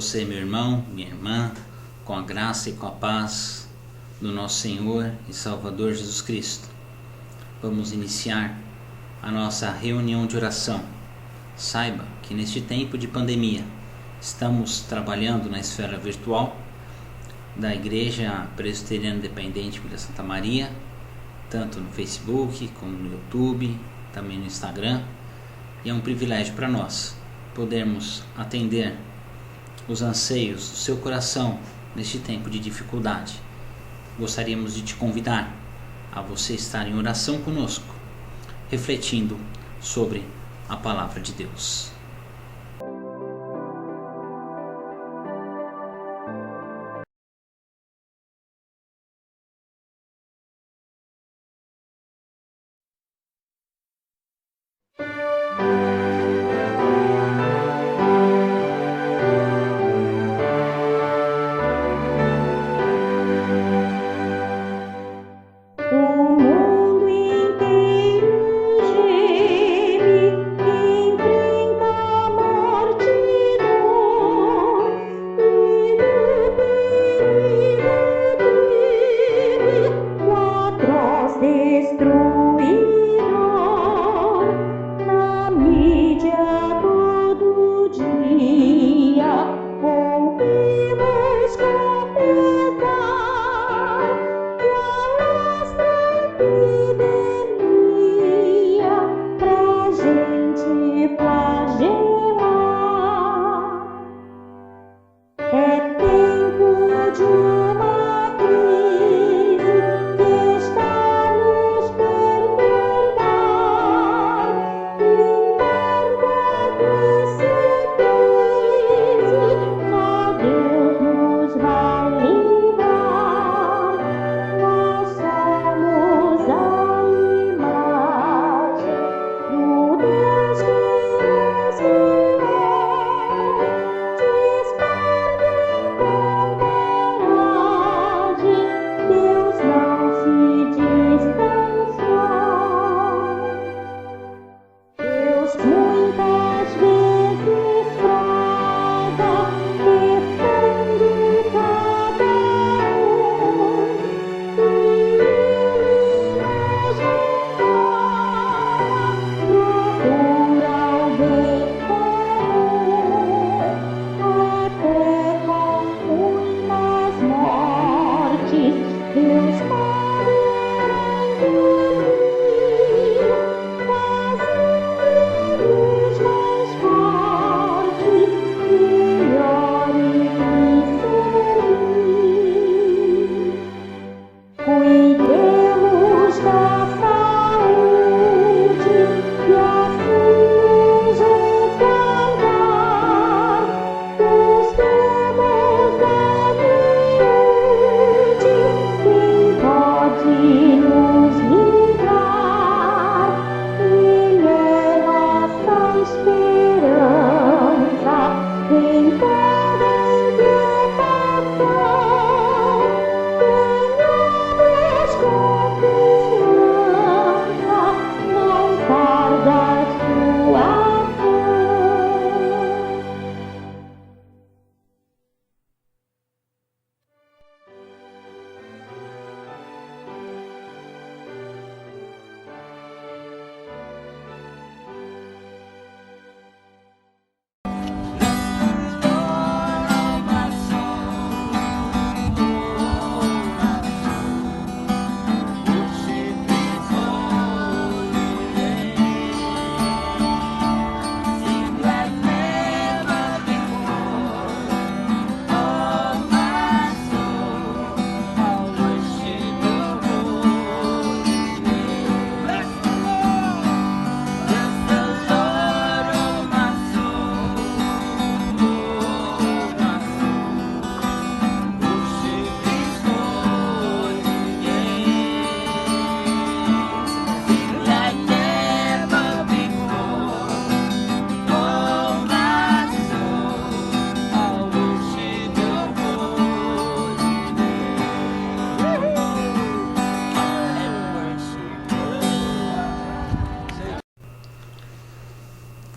você, meu irmão, minha irmã, com a graça e com a paz do nosso Senhor e Salvador Jesus Cristo. Vamos iniciar a nossa reunião de oração. Saiba que neste tempo de pandemia estamos trabalhando na esfera virtual da Igreja Presbiteriana Independente Vila Santa Maria, tanto no Facebook como no YouTube, também no Instagram, e é um privilégio para nós podermos atender os anseios do seu coração neste tempo de dificuldade. Gostaríamos de te convidar a você estar em oração conosco, refletindo sobre a palavra de Deus.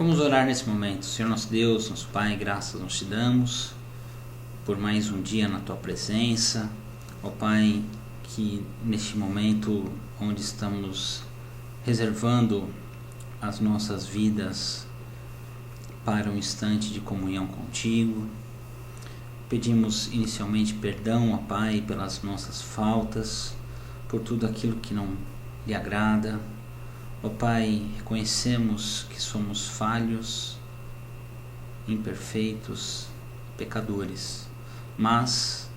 Vamos orar nesse momento. Senhor nosso Deus, nosso Pai, graças nós te damos por mais um dia na Tua presença. Ó Pai, que neste momento onde estamos reservando as nossas vidas para um instante de comunhão contigo, pedimos inicialmente perdão, ó Pai, pelas nossas faltas, por tudo aquilo que não lhe agrada. Ó Pai, reconhecemos que somos falhos, imperfeitos, pecadores, mas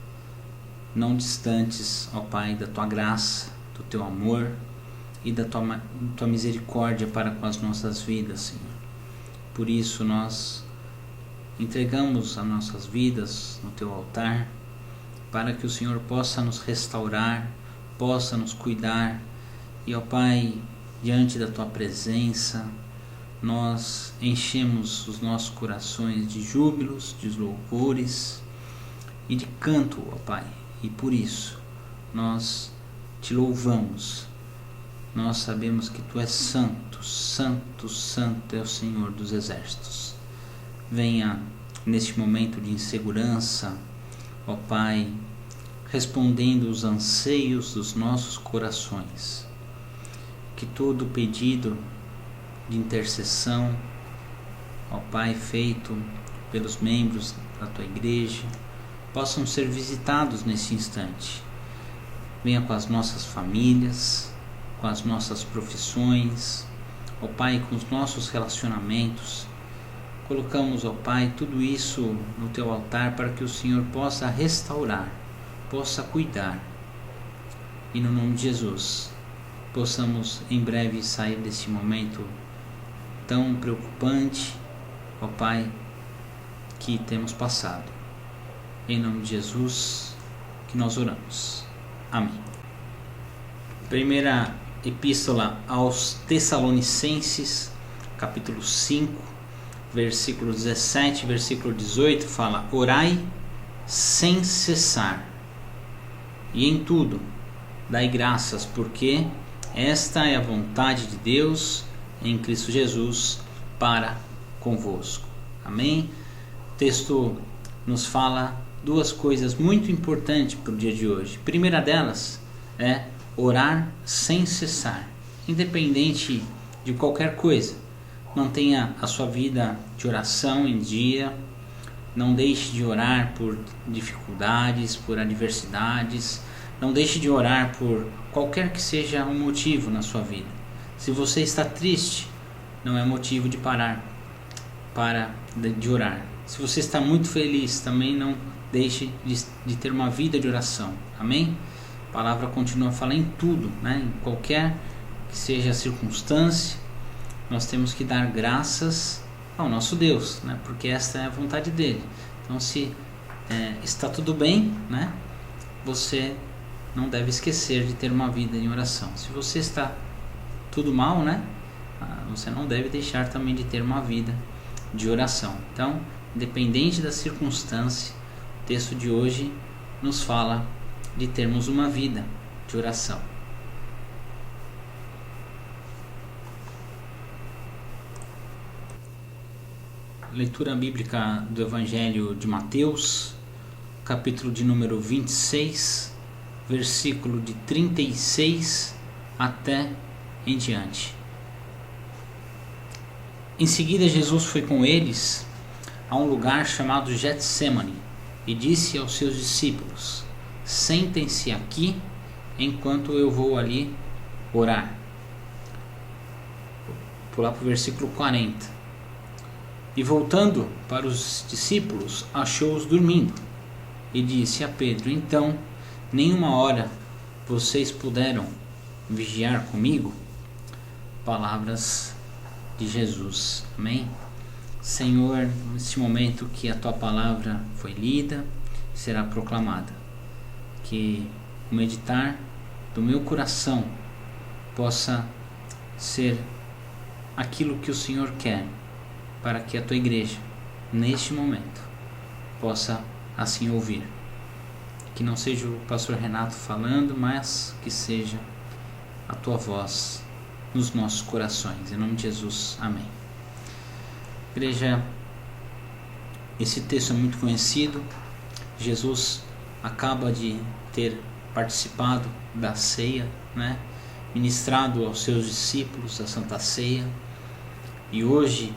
não distantes, ó Pai, da Tua graça, do Teu amor e da Tua misericórdia para com as nossas vidas, Senhor. Por isso nós entregamos as nossas vidas no Teu altar, para que o Senhor possa nos restaurar, possa nos cuidar. E ó Pai, diante da Tua presença, nós enchemos os nossos corações de júbilos, de louvores e de canto, ó Pai. E por isso nós Te louvamos. Nós sabemos que Tu és santo, santo, santo é o Senhor dos exércitos. Venha neste momento de insegurança, ó Pai, respondendo os anseios dos nossos corações. Que todo pedido de intercessão, ó Pai, feito pelos membros da Tua igreja, possam ser visitados nesse instante. Venha com as nossas famílias, com as nossas profissões, ó Pai, com os nossos relacionamentos. Colocamos, ó Pai, tudo isso no Teu altar para que o Senhor possa restaurar, possa cuidar. E no nome de Jesus, possamos em breve sair desse momento tão preocupante, ó Pai, que temos passado. Em nome de Jesus que nós oramos. Amém. Primeira Epístola aos Tessalonicenses, capítulo 5, versículo 17, versículo 18, fala: orai sem cessar, e em tudo dai graças, porque esta é a vontade de Deus em Cristo Jesus para convosco. Amém? O texto nos fala duas coisas muito importantes para o dia de hoje. A primeira delas é orar sem cessar, independente de qualquer coisa. Mantenha a sua vida de oração em dia. Não deixe de orar por dificuldades, por adversidades. Não deixe de orar por qualquer que seja o motivo na sua vida. Se você está triste, não é motivo de parar de orar. Se você está muito feliz, também não deixe de ter uma vida de oração. Amém? A palavra continua a falar em tudo, né? Em qualquer que seja a circunstância, nós temos que dar graças ao nosso Deus, né? Porque esta é a vontade dele. Então, se está tudo bem, né? Você não deve esquecer de ter uma vida em oração. Se você está tudo mal, né? Você não deve deixar também de ter uma vida de oração. Então, independente da circunstância, o texto de hoje nos fala de termos uma vida de oração. Leitura bíblica do Evangelho de Mateus, capítulo de número 26, versículo de 36 até em diante. Em seguida, Jesus foi com eles a um lugar chamado Getsêmani e disse aos seus discípulos: sentem-se aqui enquanto eu vou ali orar. Vou pular para o versículo 40. E voltando para os discípulos, achou-os dormindo e disse a Pedro: então, nenhuma hora vocês puderam vigiar comigo? Palavras de Jesus. Amém? Senhor, neste momento que a Tua palavra foi lida, será proclamada, que o meditar do meu coração possa ser aquilo que o Senhor quer para que a Tua igreja, neste momento, possa assim ouvir. Que não seja o pastor Renato falando, mas que seja a Tua voz nos nossos corações. Em nome de Jesus, amém. Igreja, esse texto é muito conhecido, Jesus acaba de ter participado da ceia, né? Ministrado aos seus discípulos a Santa Ceia, e hoje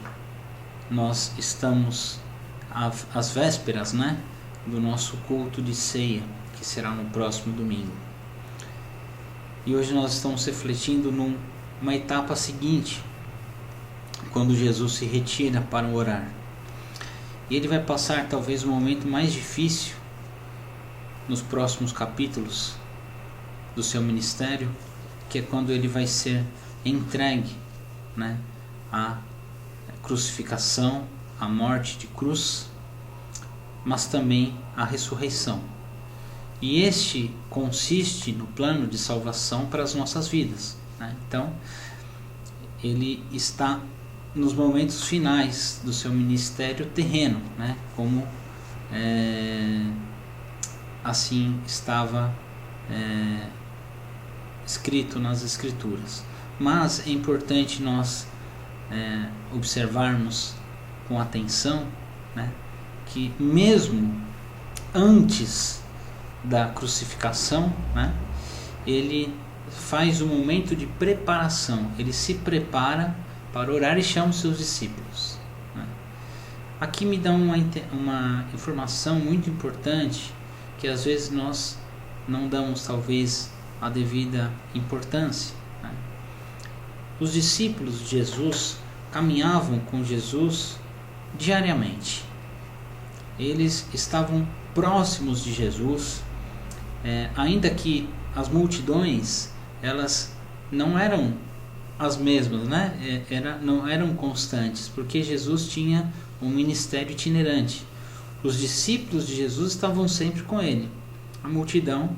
nós estamos às vésperas, né, do nosso culto de ceia, que será no próximo domingo. E hoje nós estamos refletindo numa etapa seguinte, quando Jesus se retira para orar. E ele vai passar talvez o momento mais difícil nos próximos capítulos do seu ministério, que é quando ele vai ser entregue, né, à crucificação, à morte de cruz, mas também à ressurreição. E este consiste no plano de salvação para as nossas vidas, né? Então, ele está nos momentos finais do seu ministério terreno, né? Como assim estava escrito nas Escrituras. Mas é importante nós observarmos com atenção, né, que mesmo antes da crucificação, né, ele faz um momento de preparação. Ele se prepara para orar e chama os seus discípulos, né. Aqui me dá uma informação muito importante, que às vezes nós não damos talvez a devida importância, né? Os discípulos de Jesus caminhavam com Jesus diariamente. Eles estavam próximos de Jesus, ainda que as multidões elas não eram as mesmas, né? Não eram constantes, porque Jesus tinha um ministério itinerante. Os discípulos de Jesus estavam sempre com ele. A multidão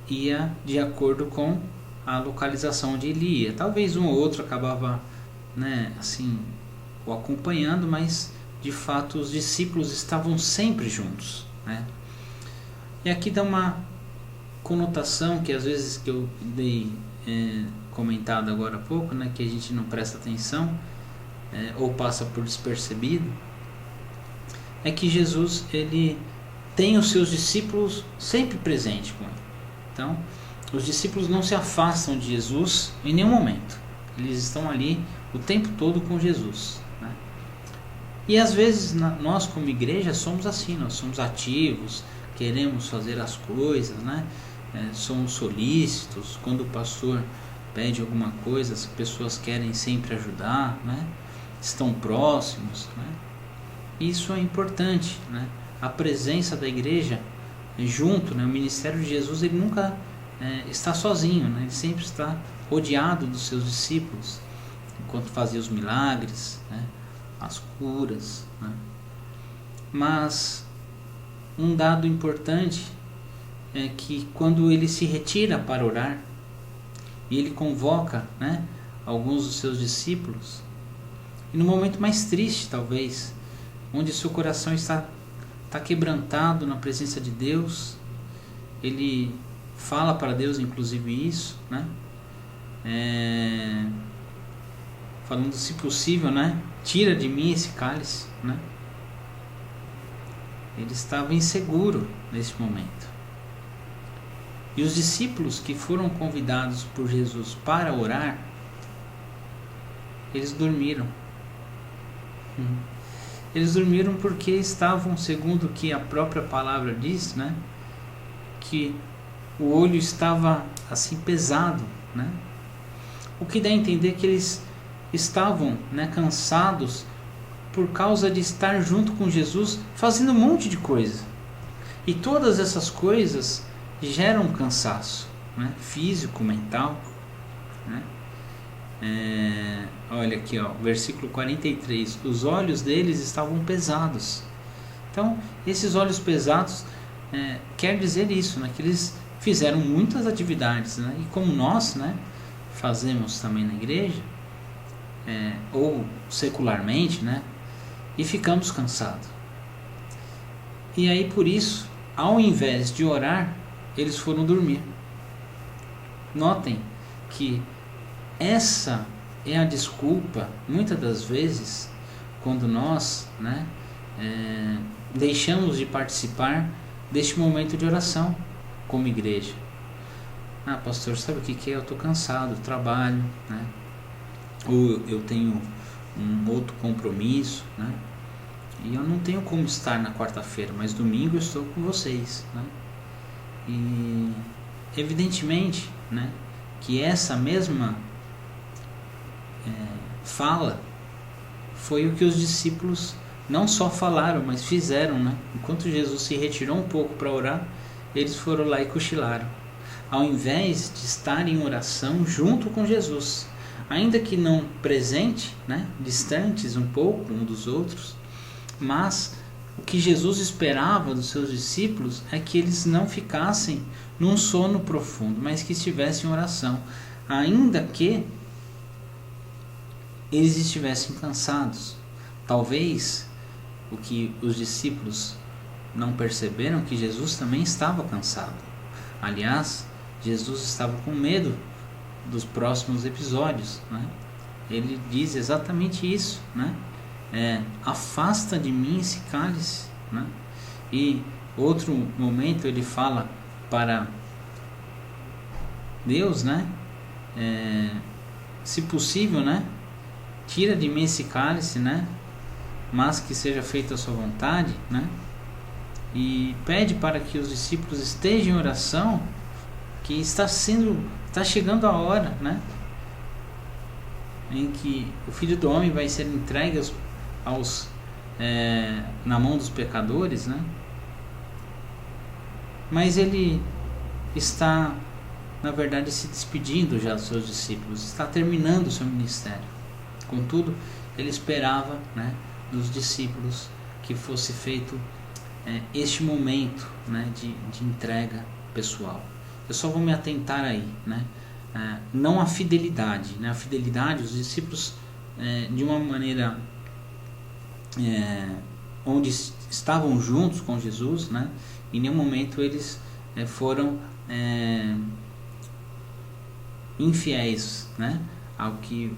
ia de acordo com a localização onde ele ia. Talvez um ou outro acabava, né, assim, o acompanhando, mas de fato os discípulos estavam sempre juntos, né? E aqui dá uma conotação que às vezes que eu dei comentado agora há pouco, né, que a gente não presta atenção ou passa por despercebido, é que Jesus ele tem os seus discípulos sempre presentes com ele. Então, os discípulos não se afastam de Jesus em nenhum momento. Eles estão ali o tempo todo com Jesus, né? E às vezes nós como igreja somos assim, nós somos ativos, queremos fazer as coisas, né? Somos solícitos. Quando o pastor pede alguma coisa, as pessoas querem sempre ajudar, né? Estão próximos, né? Isso é importante, né? A presença da igreja junto, né? O ministério de Jesus ele nunca está sozinho, né? Ele sempre está rodeado dos seus discípulos enquanto fazia os milagres, né? As curas, né? Mas um dado importante é que quando ele se retira para orar e ele convoca, né, alguns dos seus discípulos, e no momento mais triste talvez, onde seu coração está quebrantado na presença de Deus, ele fala para Deus inclusive isso, né? Falando, se possível, né, tira de mim esse cálice, né? Ele estava inseguro nesse momento. E os discípulos que foram convidados por Jesus para orar, eles dormiram. Eles dormiram porque estavam, segundo o que a própria palavra diz, né, que o olho estava assim pesado, né? O que dá a entender que eles estavam, né, cansados por causa de estar junto com Jesus fazendo um monte de coisa. E todas essas coisas geram cansaço, né, físico, mental, né? Olha aqui, ó, versículo 43, os olhos deles estavam pesados. Então, esses olhos pesados quer dizer isso, né, que eles fizeram muitas atividades, né, e como nós, né, fazemos também na igreja, ou secularmente, né, e ficamos cansados. E aí por isso, ao invés de orar, eles foram dormir. Notem que essa é a desculpa, muitas das vezes, quando nós, né, deixamos de participar deste momento de oração como igreja. Ah, pastor, sabe o que é? Eu estou cansado, trabalho, né? Ou eu tenho um outro compromisso, né? E eu não tenho como estar na quarta-feira, mas domingo eu estou com vocês, né? E evidentemente, né, que essa mesma fala foi o que os discípulos não só falaram, mas fizeram, né? Enquanto Jesus se retirou um pouco para orar, eles foram lá e cochilaram, ao invés de estar em oração junto com Jesus, ainda que não presente, né, distantes um pouco um dos outros, mas o que Jesus esperava dos seus discípulos é que eles não ficassem num sono profundo, mas que estivessem em oração, ainda que eles estivessem cansados. Talvez o que os discípulos não perceberam que Jesus também estava cansado. Aliás, Jesus estava com medo dos próximos episódios, né? Ele diz exatamente isso, né? Afasta de mim esse cálice, né? E outro momento ele fala para Deus, né? Se possível, né? Tira de mim esse cálice, né? Mas que seja feita a sua vontade, né? E pede para que os discípulos estejam em oração, que está chegando a hora, né? Em que o Filho do Homem vai ser entregue na mão dos pecadores, né? Mas ele está, na verdade, se despedindo já dos seus discípulos, está terminando o seu ministério. Contudo, ele esperava, né, dos discípulos que fosse feito este momento, né, de entrega pessoal. Eu só vou me atentar aí, né? Não a fidelidade, né? A fidelidade, os discípulos, de uma maneira onde estavam juntos com Jesus, né? Em nenhum momento eles foram infiéis, né? ao que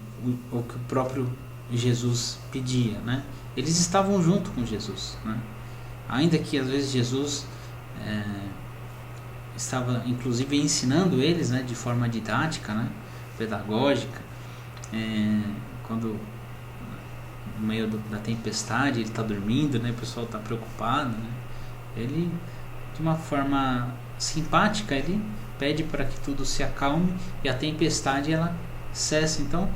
o próprio Jesus pedia, né? Eles estavam junto com Jesus, né? Ainda que às vezes Jesus estava inclusive ensinando eles, né, de forma didática, né, pedagógica, quando no meio da tempestade ele está dormindo, né, o pessoal está preocupado, né, ele de uma forma simpática ele pede para que tudo se acalme e a tempestade ela cesse. Então,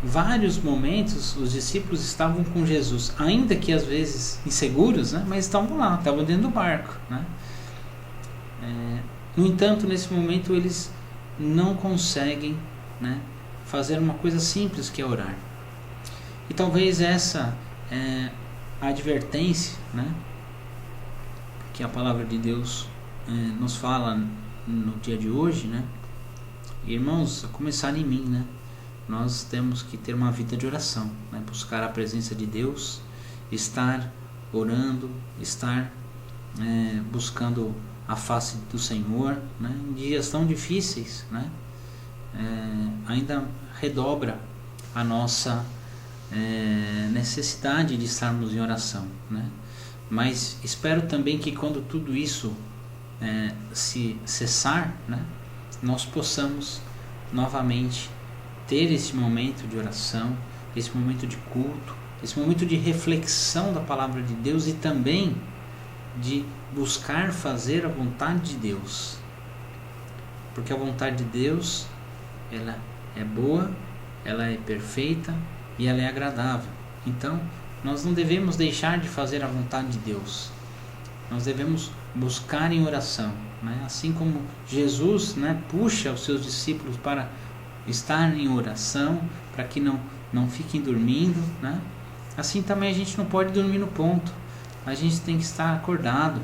vários momentos os discípulos estavam com Jesus, ainda que às vezes inseguros, né, mas estavam lá, estavam dentro do barco, né. No entanto, nesse momento eles não conseguem, né, fazer uma coisa simples que é orar. E talvez essa a advertência, né, que a palavra de Deus nos fala no dia de hoje, né? Irmãos, a começar em mim, né? Nós temos que ter uma vida de oração, né? Buscar a presença de Deus, estar orando, estar buscando a face do Senhor, né? Em dias tão difíceis, né? Ainda redobra a nossa necessidade de estarmos em oração, né? Mas espero também que quando tudo isso se cessar, né, nós possamos novamente ter esse momento de oração, esse momento de culto, esse momento de reflexão da palavra de Deus e também de buscar fazer a vontade de Deus, porque a vontade de Deus ela é boa, ela é perfeita e ela é agradável. Então nós não devemos deixar de fazer a vontade de Deus, nós devemos buscar em oração, né? Assim como Jesus, né, puxa os seus discípulos para estar em oração, para que não fiquem dormindo, né? Assim também a gente não pode dormir no ponto, a gente tem que estar acordado,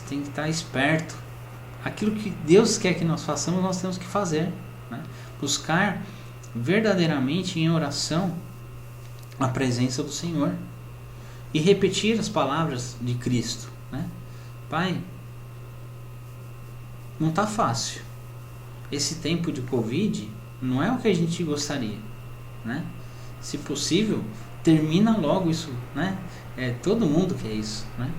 tem que estar esperto. Aquilo que Deus quer que nós façamos, nós temos que fazer, né? Buscar verdadeiramente em oração a presença do Senhor e repetir as palavras de Cristo, né? Pai, não está fácil. Esse tempo de Covid não é o que a gente gostaria, né? Se possível, termina logo isso, né? Todo mundo quer isso, né?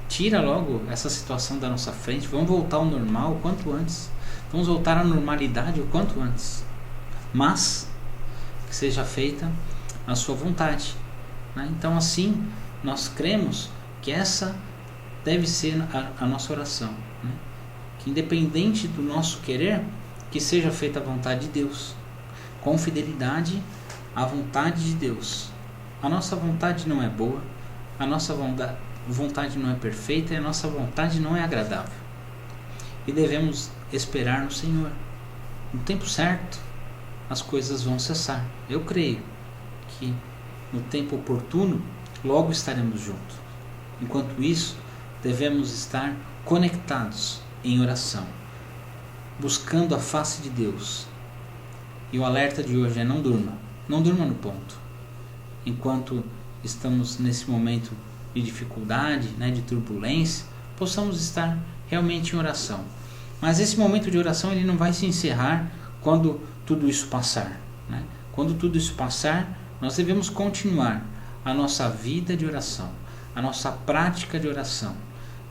tira logo essa situação da nossa frente. Vamos voltar ao normal o quanto antes. Vamos voltar à normalidade o quanto antes. Mas que seja feita a sua vontade, né? Então assim nós cremos que essa deve ser a nossa oração, né? Que independente do nosso querer, que seja feita a vontade de Deus, com fidelidade à vontade de Deus. A nossa vontade não é boa, a nossa vontade não é perfeita e a nossa vontade não é agradável. E devemos esperar no Senhor. No tempo certo, as coisas vão cessar. Eu creio que no tempo oportuno, logo estaremos juntos. Enquanto isso, devemos estar conectados em oração, buscando a face de Deus. E o alerta de hoje é: não durma no ponto. Enquanto estamos nesse momento de dificuldade, né, de turbulência, possamos estar realmente em oração. Mas esse momento de oração ele não vai se encerrar quando tudo isso passar, né? Quando tudo isso passar, nós devemos continuar a nossa vida de oração, a nossa prática de oração.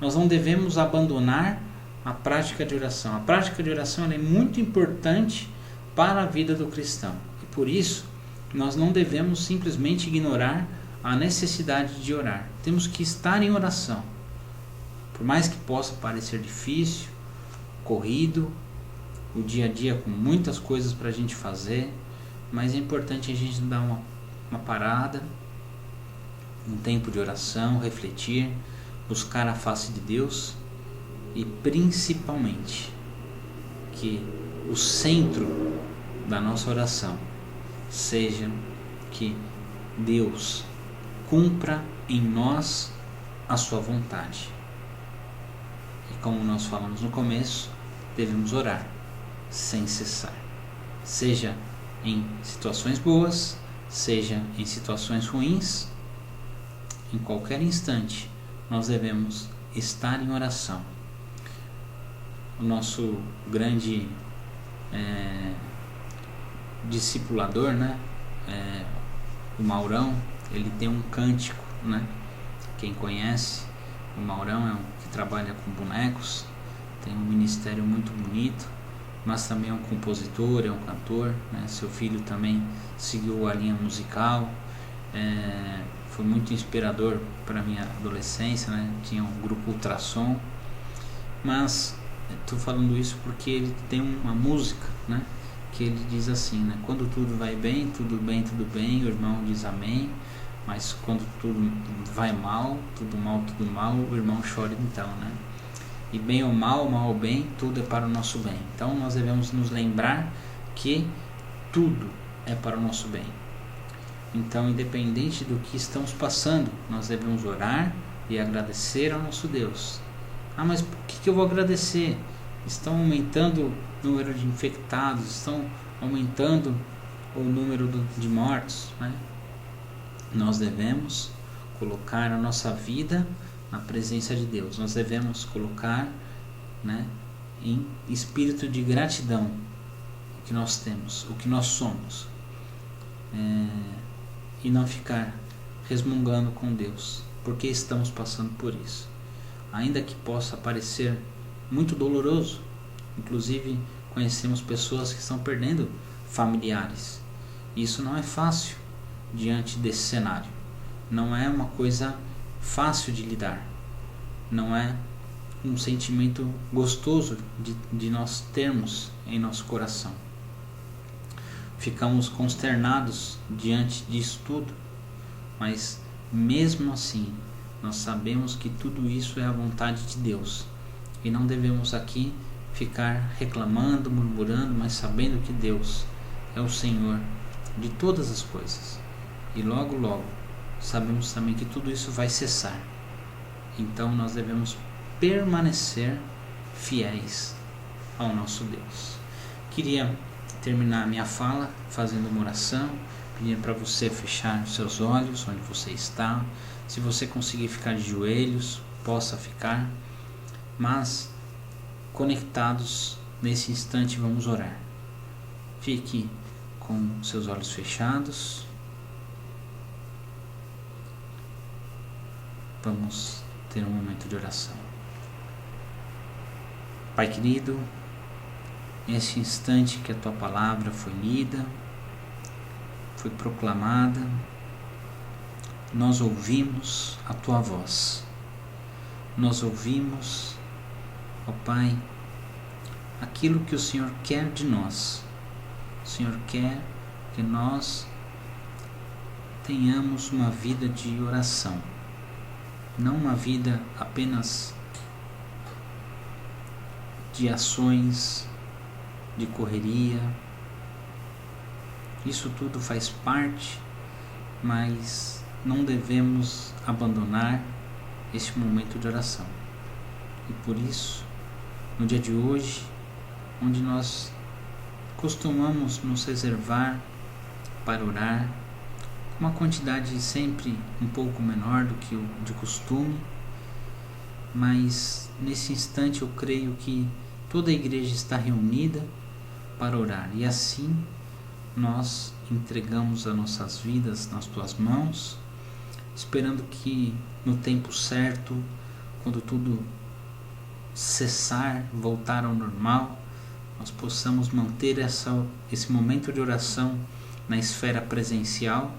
Nós não devemos abandonar a prática de oração. A prática de oração ela é muito importante para a vida do cristão. E por isso, nós não devemos simplesmente ignorar a necessidade de orar. Temos que estar em oração. Por mais que possa parecer difícil, corrido, o dia a dia com muitas coisas para a gente fazer, mas é importante a gente dar uma parada, um tempo de oração, refletir, buscar a face de Deus e principalmente que o centro da nossa oração seja que Deus cumpra em nós a sua vontade. E como nós falamos no começo, devemos orar sem cessar, seja em situações boas, seja em situações ruins. Em qualquer instante nós devemos estar em oração. O nosso grande discipulador, né, o Maurão, ele tem um cântico, né? Quem conhece, o Maurão é um que trabalha com bonecos, tem um ministério muito bonito, mas também é um compositor, é um cantor, né? Seu filho também seguiu a linha musical, foi muito inspirador para a minha adolescência, né? Tinha um grupo Ultrassom, mas estou falando isso porque ele tem uma música, né? Que ele diz assim, né? Quando tudo vai bem, tudo bem, o irmão diz amém, mas quando tudo vai mal, tudo mal, o irmão chora então, né? E bem ou mal, mal ou bem, tudo é para o nosso bem. Então nós devemos nos lembrar que tudo é para o nosso bem. Então, independente do que estamos passando, nós devemos orar e agradecer ao nosso Deus. Ah, mas por que eu vou agradecer? Estão aumentando o número de infectados, estão aumentando o número de mortos, né? Nós devemos colocar a nossa vida na presença de Deus. Nós devemos colocar, né, em espírito de gratidão o que nós temos, o que nós somos, e não ficar resmungando com Deus porque estamos passando por isso, ainda que possa parecer muito doloroso. Inclusive conhecemos pessoas que estão perdendo familiares. Isso não é fácil diante desse cenário. Não é uma coisa fácil de lidar. Não é um sentimento gostoso de nós termos em nosso coração. Ficamos consternados diante disso tudo, mas mesmo assim nós sabemos que tudo isso é a vontade de Deus e não devemos aqui ficar reclamando, murmurando, mas sabendo que Deus é o Senhor de todas as coisas e logo sabemos também que tudo isso vai cessar. Então nós devemos permanecer fiéis ao nosso Deus. Queria terminar minha fala fazendo uma oração, pedindo para você fechar os seus olhos onde você está. Se você conseguir ficar de joelhos, possa ficar, mas conectados nesse instante vamos orar. Fique com seus olhos fechados. Vamos ter um momento de oração. Pai querido, neste instante que a Tua palavra foi lida, foi proclamada, nós ouvimos a Tua voz. Nós ouvimos, ó Pai, aquilo que o Senhor quer de nós. O Senhor quer que nós tenhamos uma vida de oração, não uma vida apenas de ações, de correria. Isso tudo faz parte, mas não devemos abandonar este momento de oração. E por isso, no dia de hoje, onde nós costumamos nos reservar para orar, uma quantidade sempre um pouco menor do que o de costume, mas nesse instante eu creio que toda a igreja está reunida para orar, e assim nós entregamos as nossas vidas nas Tuas mãos, esperando que no tempo certo, quando tudo cessar, voltar ao normal, nós possamos manter esse momento de oração na esfera presencial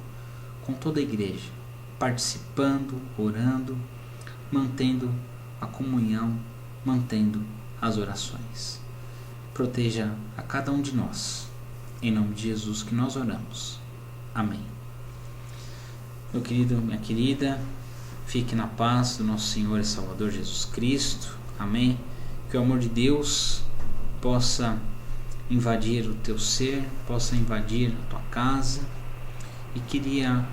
com toda a igreja, participando, orando, mantendo a comunhão, mantendo as orações. Proteja a cada um de nós, em nome de Jesus que nós oramos. Amém. Meu querido, minha querida, fique na paz do nosso Senhor e Salvador Jesus Cristo. Amém. Que o amor de Deus possa invadir o teu ser, possa invadir a tua casa. E queria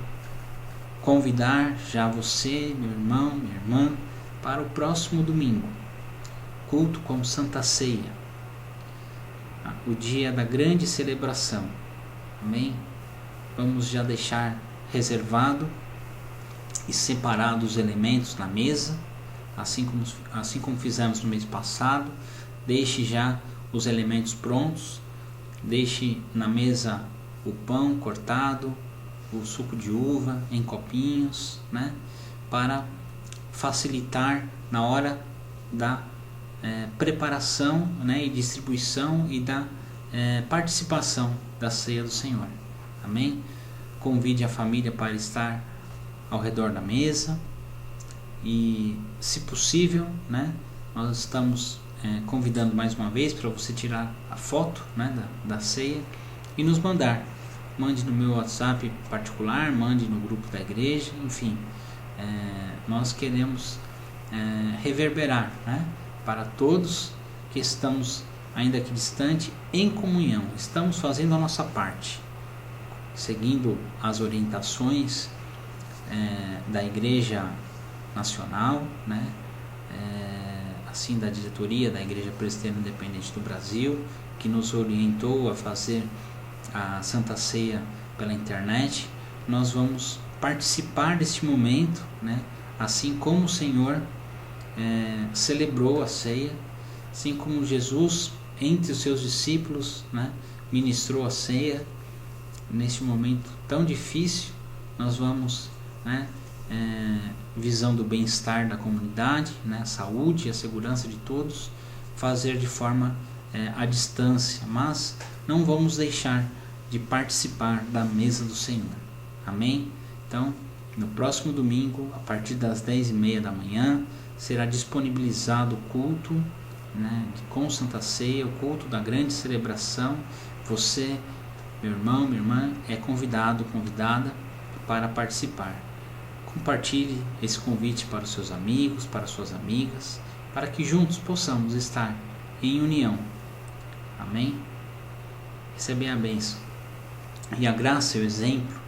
convidar já você, meu irmão, minha irmã, para o próximo domingo, culto com Santa Ceia, o dia da grande celebração. Amém? Vamos já deixar reservado e separado os elementos na mesa, assim como fizemos no mês passado. Deixe já os elementos prontos, deixe na mesa o pão cortado, o suco de uva em copinhos, né, para facilitar na hora da preparação, né, e distribuição e da participação da ceia do Senhor. Amém? Convide a família para estar ao redor da mesa e, se possível, né, nós estamos convidando mais uma vez para você tirar a foto, né, da ceia e nos mandar. Mande no meu WhatsApp particular, mande no grupo da igreja, enfim. Nós queremos reverberar, né, para todos que estamos ainda aqui distante em comunhão. Estamos fazendo a nossa parte, seguindo as orientações da Igreja Nacional, né, assim da diretoria da Igreja Presbiteriana Independente do Brasil, que nos orientou a fazer a Santa Ceia pela internet. Nós vamos participar deste momento, né, assim como o Senhor celebrou a ceia, assim como Jesus entre os seus discípulos, né, ministrou a ceia. Neste momento tão difícil, nós vamos, né, visando o bem-estar da comunidade, né, a saúde e a segurança de todos, fazer de forma à distância, mas não vamos deixar de participar da mesa do Senhor. Amém? Então, no próximo domingo, a partir das 10h30 da manhã, será disponibilizado o culto, né, com Santa Ceia, o culto da grande celebração. Você, meu irmão, minha irmã, é convidado, convidada para participar. Compartilhe esse convite para os seus amigos, para as suas amigas, para que juntos possamos estar em união. Amém? Receber a bênção e a graça e o exemplo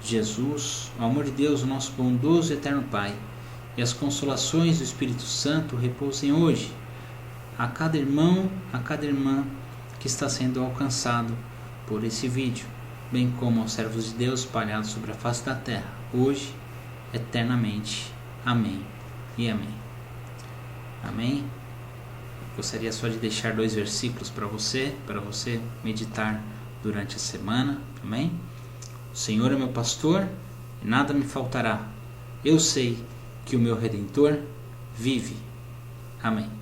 de Jesus, o amor de Deus, o nosso bondoso e eterno Pai, e as consolações do Espírito Santo repousem hoje a cada irmão, a cada irmã que está sendo alcançado por esse vídeo, bem como aos servos de Deus espalhados sobre a face da terra, hoje, eternamente. Amém e amém. Amém? Gostaria só de deixar 2 versículos para você meditar durante a semana. Amém? O Senhor é meu pastor e nada me faltará. Eu sei que o meu Redentor vive. Amém.